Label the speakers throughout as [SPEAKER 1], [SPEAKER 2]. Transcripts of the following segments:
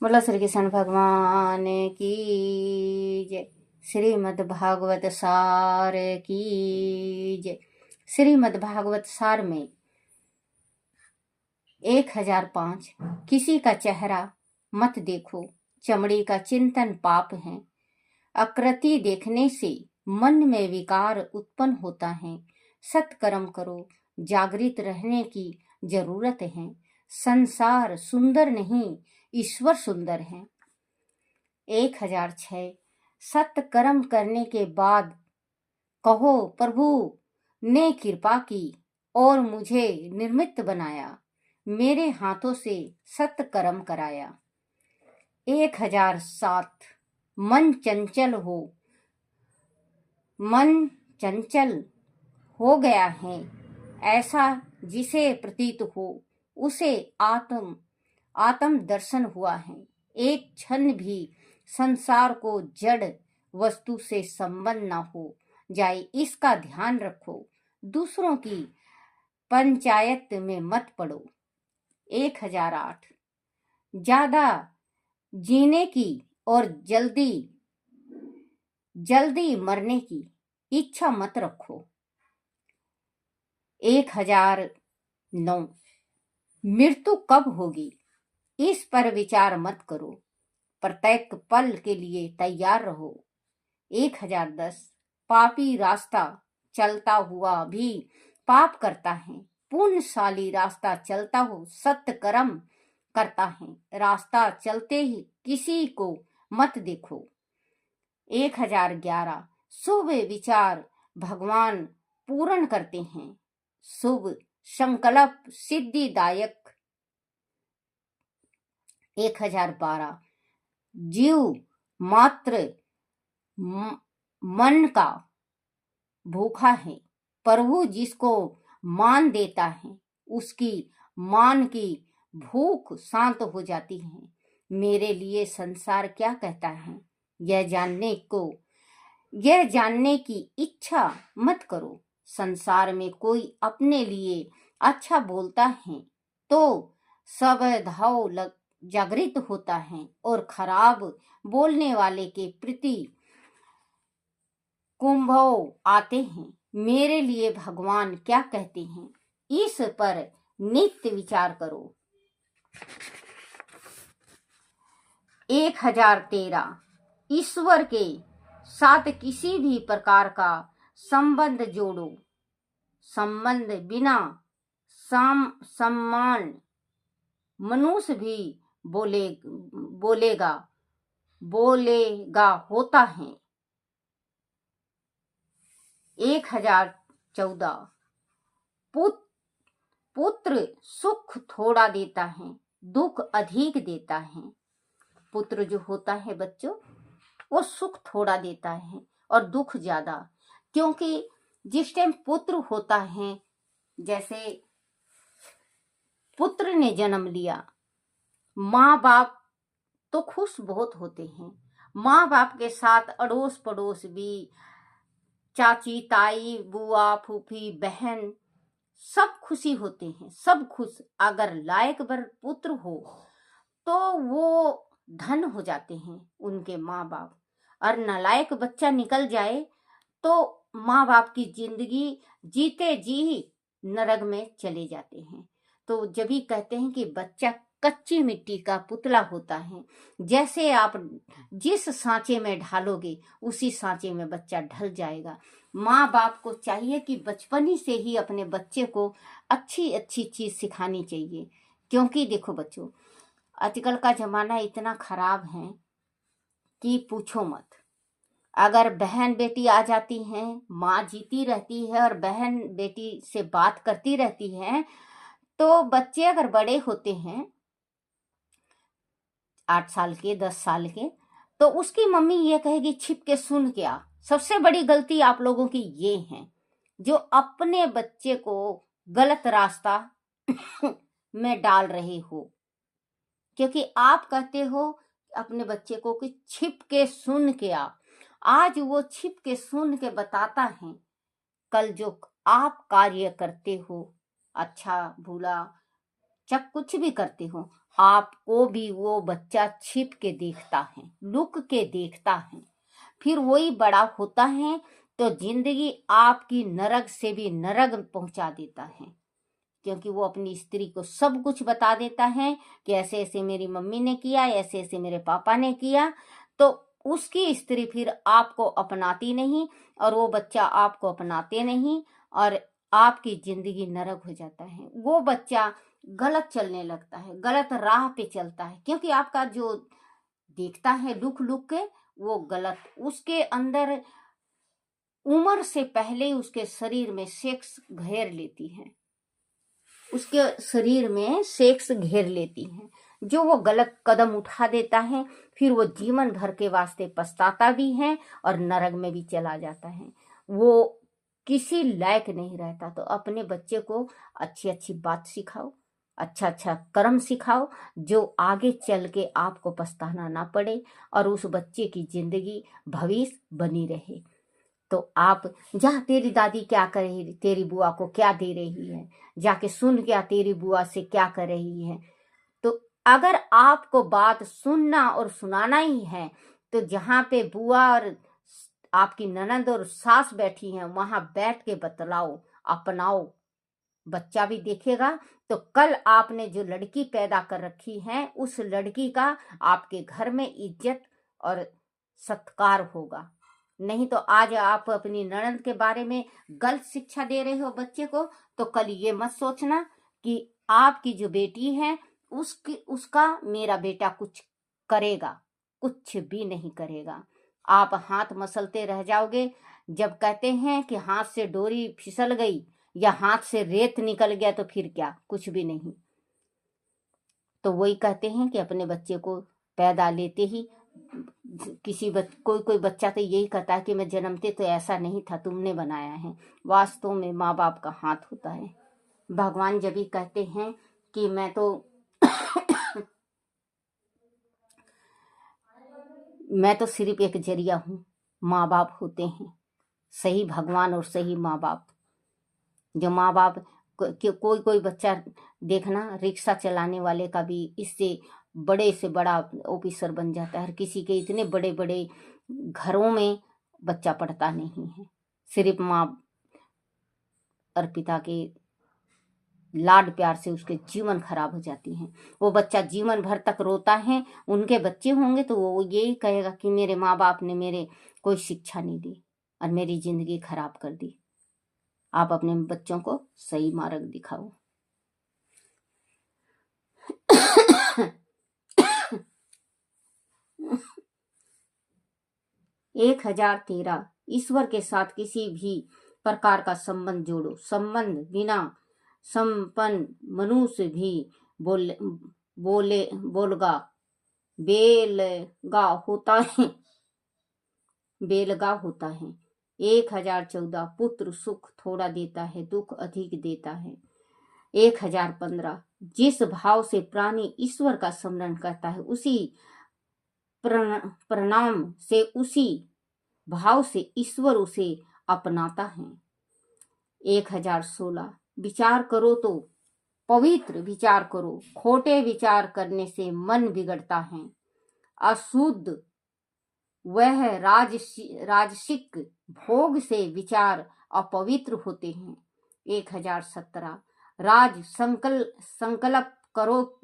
[SPEAKER 1] बोला श्री कृष्ण भगवान की जय। श्रीमद् भागवत सार की जय। श्रीमद् भागवत सार में 1005 किसी का चेहरा मत देखो, चमड़ी का चिंतन पाप है। आकृति देखने से मन में विकार उत्पन्न होता है। सत्कर्म करो, जागृत रहने की जरूरत है। संसार सुंदर नहीं, ईश्वर सुंदर है। 1006 सत्कर्म करने के बाद कहो, प्रभु ने कृपा की और मुझे निर्मित बनाया, मेरे हाथों से सत्कर्म कराया। 1007 मन चंचल हो गया है, ऐसा जिसे प्रतीत हो उसे आत्म दर्शन हुआ है। एक क्षण भी संसार को जड़ वस्तु से संबंध न हो जाए, इसका ध्यान रखो। दूसरों की पंचायत में मत पड़ो। 1008 ज्यादा जीने की और जल्दी मरने की इच्छा मत रखो। 1009 मृत्यु कब होगी इस पर विचार मत करो, प्रत्येक पल के लिए तैयार रहो। 1010 पापी रास्ता चलता हुआ भी पाप करता है, पुण्यशाली रास्ता चलता हो सत्य कर्म करता है। रास्ता चलते ही किसी को मत देखो। 1011 शुभ विचार भगवान पूर्ण करते हैं, शुभ संकल्प सिद्धिदायक। 1012 जीव मात्र मन का भूखा है, प्रभु जिसको मान देता है उसकी मान की भूख शांत हो जाती है। मेरे लिए संसार क्या कहता है यह जानने की इच्छा मत करो। संसार में कोई अपने लिए अच्छा बोलता है तो स्वभाव जागृत होता है और खराब बोलने वाले के प्रति कुंभव आते हैं। मेरे लिए भगवान क्या कहते हैं इस पर नित्य विचार करो। 1013 ईश्वर के साथ किसी भी प्रकार का संबंध जोड़ो, संबंध बिना सम्मान मनुष्य भी बोलेगा होता है। 1014 पुत्र सुख थोड़ा देता है, दुख अधिक देता है। पुत्र जो होता है बच्चों, वो सुख थोड़ा देता है और दुख ज्यादा, क्योंकि जिस टाइम पुत्र होता है, जैसे पुत्र ने जन्म लिया, माँ बाप तो खुश बहुत होते हैं। माँ बाप के साथ अड़ोस पड़ोस भी, चाची ताई बुआ फूफी बहन सब खुशी होते हैं, सब खुश। अगर लायक बर पुत्र हो तो वो धन हो जाते हैं उनके माँ बाप, और नालायक बच्चा निकल जाए तो माँ बाप की जिंदगी जीते जी नरक में चले जाते हैं। तो जब भी कहते हैं कि बच्चा कच्ची मिट्टी का पुतला होता है, जैसे आप जिस सांचे में ढालोगे उसी सांचे में बच्चा ढल जाएगा। माँ बाप को चाहिए कि बचपन ही से ही अपने बच्चे को अच्छी अच्छी चीज सिखानी चाहिए, क्योंकि देखो बच्चों, आजकल का जमाना इतना खराब है कि पूछो मत। अगर बहन बेटी आ जाती हैं, माँ जीती रहती है और बहन बेटी से बात करती रहती है, तो बच्चे अगर बड़े होते हैं 8 साल के 10 साल के, तो उसकी मम्मी ये कहेगी छिप के सुन के आ। सबसे बड़ी गलती आप लोगों की ये है जो अपने बच्चे को गलत रास्ता में डाल रहे हो, क्योंकि आप कहते हो अपने बच्चे को कि छिप के सुन के आ। आज वो छिप के सुन के बताता है, कल जो आप कार्य करते हो, अच्छा भूला चाहे कुछ भी करते हो, आपको भी वो बच्चा छिप के देखता है, लुक के देखता है। फिर वही बड़ा होता है तो जिंदगी आपकी नरक से भी नरक पहुंचा देता है, क्योंकि वो अपनी स्त्री को सब कुछ बता देता है कि ऐसे ऐसे मेरी मम्मी ने किया, ऐसे ऐसे मेरे पापा ने किया। तो उसकी स्त्री फिर आपको अपनाती नहीं और वो बच्चा आपको अपनाते नहीं और आपकी जिंदगी नरक हो जाता है। वो बच्चा गलत चलने लगता है, गलत राह पे चलता है, क्योंकि आपका जो देखता है लुक लुक के वो गलत, उसके अंदर उम्र से पहले उसके शरीर में सेक्स घेर लेती है, उसके शरीर में सेक्स घेर लेती है, जो वो गलत कदम उठा देता है। फिर वो जीवन भर के वास्ते पछताता भी है और नरक में भी चला जाता है। वो किसी लायक नहीं रहता। तो अपने बच्चे को अच्छी अच्छी बात सिखाओ, अच्छा अच्छा कर्म सिखाओ, जो आगे चल के आपको पछताना ना पड़े और उस बच्चे की जिंदगी भविष्य बनी रहे। तो आप जा, तेरी दादी क्या कर रही, तेरी बुआ को क्या दे रही है, जाके सुन क्या तेरी बुआ से क्या कर रही है। तो अगर आपको बात सुनना और सुनाना ही है तो जहाँ पे बुआ और आपकी ननद और सास बैठी हैं वहां बैठ के बतलाओ, अपनाओ। बच्चा भी देखेगा तो कल आपने जो लड़की पैदा कर रखी है उस लड़की का आपके घर में इज्जत और सत्कार होगा। नहीं तो आज आप अपनी ननद के बारे में गलत शिक्षा दे रहे हो बच्चे को, तो कल ये मत सोचना कि आपकी जो बेटी है उसका मेरा बेटा कुछ करेगा, कुछ भी नहीं करेगा। आप हाथ मसलते रह जाओगे। जब कहते हैं कि हाथ से डोरी फिसल गई या हाथ से रेत निकल गया तो फिर क्या, कुछ भी नहीं। तो वही कहते हैं कि अपने बच्चे को पैदा लेते ही कोई बच्चा तो यही कहता है कि मैं जन्मते तो ऐसा नहीं था, तुमने बनाया है। वास्तव में माँ बाप का हाथ होता है। भगवान जब भी कहते हैं कि मैं तो सिर्फ एक जरिया हूँ, माँ बाप होते हैं सही भगवान और सही माँ बाप। जो माँ बाप कोई बच्चा देखना रिक्शा चलाने वाले का भी इससे बड़े से बड़ा ऑफिसर बन जाता है। हर किसी के इतने बड़े बड़े घरों में बच्चा पढ़ता नहीं है, सिर्फ माँ और पिता के लाड प्यार से उसके जीवन खराब हो जाती हैं। वो बच्चा जीवन भर तक रोता है। उनके बच्चे होंगे तो वो यही कहेगा कि मेरे माँ बाप ने मेरे कोई शिक्षा नहीं दी और मेरी जिंदगी खराब कर दी। आप अपने बच्चों को सही मार्ग दिखाओ। 1013 ईश्वर के साथ किसी भी प्रकार का संबंध जोड़ो। संबंध बिना संपन्न मनुष्य भी बोलगा बेलगा होता है, बेलगा होता है। 1014 पुत्र सुख थोड़ा देता है, दुख अधिक देता है। 1015 जिस भाव से प्राणी ईश्वर का स्मरण करता है उसी प्रणाम से, उसी भाव से ईश्वर उसे अपनाता है। 1016 विचार करो तो पवित्र विचार करो, खोटे विचार करने से मन बिगड़ता है। अशुद्ध वह राजसिक भोग से विचार अपवित्र होते हैं। 1017 संकल्प करो।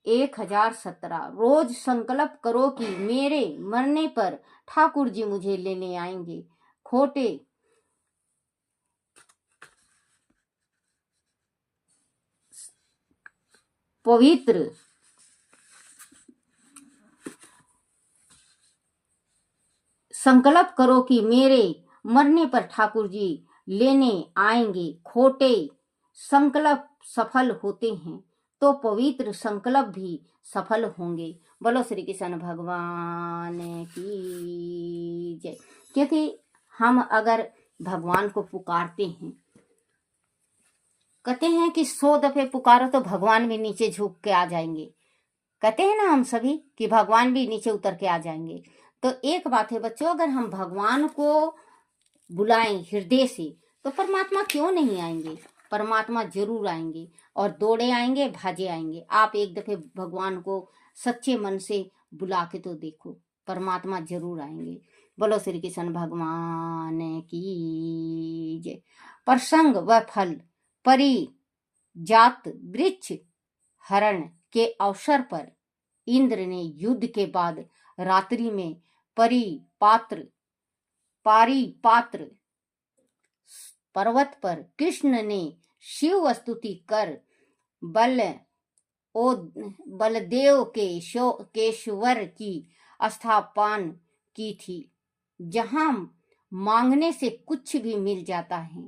[SPEAKER 1] 1017 रोज संकल्प करो कि मेरे मरने पर ठाकुर जी मुझे लेने आएंगे। खोटे पवित्र संकल्प करो कि मेरे मरने पर ठाकुर जी लेने आएंगे। खोटे संकल्प सफल होते हैं तो पवित्र संकल्प भी सफल होंगे। बोलो श्री कृष्ण भगवान की जय। क्योंकि हम अगर भगवान को पुकारते हैं, कहते हैं कि 100 दफे पुकारो तो भगवान भी नीचे झुक के आ जाएंगे। कहते हैं ना हम सभी कि भगवान भी नीचे उतर के आ जाएंगे। तो एक बात है बच्चों, अगर हम भगवान को बुलाएं हृदय से तो परमात्मा क्यों नहीं आएंगे। परमात्मा जरूर आएंगे, और दौड़े आएंगे, भाजे आएंगे। आप एक दफे भगवान को सच्चे मन से बुला के तो देखो, परमात्मा जरूर आएंगे। बोलो श्री कृष्ण भगवान की जय। प्रसंग व फल परि जात वृक्ष हरण के अवसर पर इंद्र ने युद्ध के बाद रात्रि में पारिपात्र पर्वत पर कृष्ण ने शिव स्तुति कर बलदेव केशवर की स्थापना की थी, जहां मांगने से कुछ भी मिल जाता है,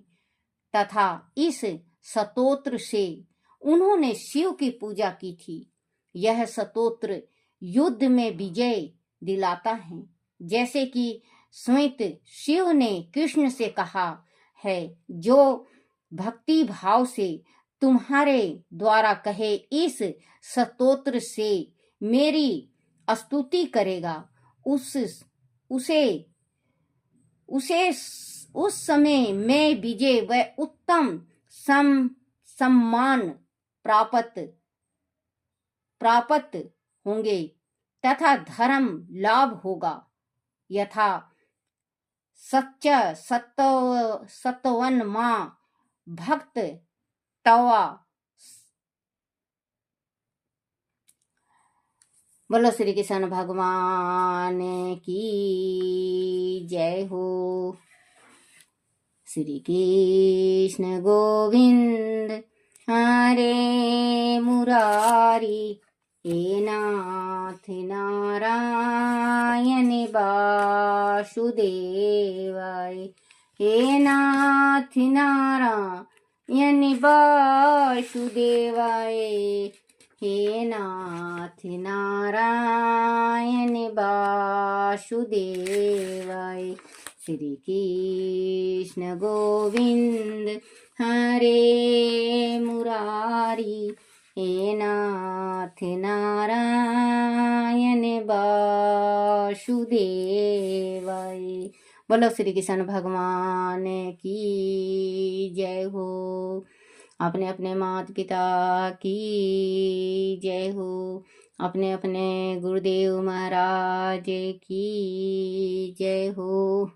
[SPEAKER 1] तथा इस स्तोत्र से उन्होंने शिव की पूजा की थी। यह स्तोत्र युद्ध में विजय दिलाता है, जैसे कि स्वयं शिव ने कृष्ण से कहा है, जो भक्ति भाव से तुम्हारे द्वारा कहे इस स्तोत्र से मेरी स्तुति करेगा, उसे उस समय मैं विजय व उत्तम सम्मान प्राप्त होंगे तथा धर्म लाभ होगा। यथा सत्वन माँ भक्त तवा। बोलो श्री कृष्ण भगवान की जय हो। श्री कृष्ण गोविंद हरे मुरारी, हे नाथ नारायण वासुदेवाय, हे नाथ नारायण वासुदेवाय, हे नाथ नारायण वासुदेवाय। श्री कृष्ण गोविंद हरे मुरारी, हे नाथ नारायण वासुदेवाय। बोलो श्री कृष्ण भगवान की जय हो। अपने अपने माता पिता की जय हो। अपने अपने गुरुदेव महाराज की जय हो।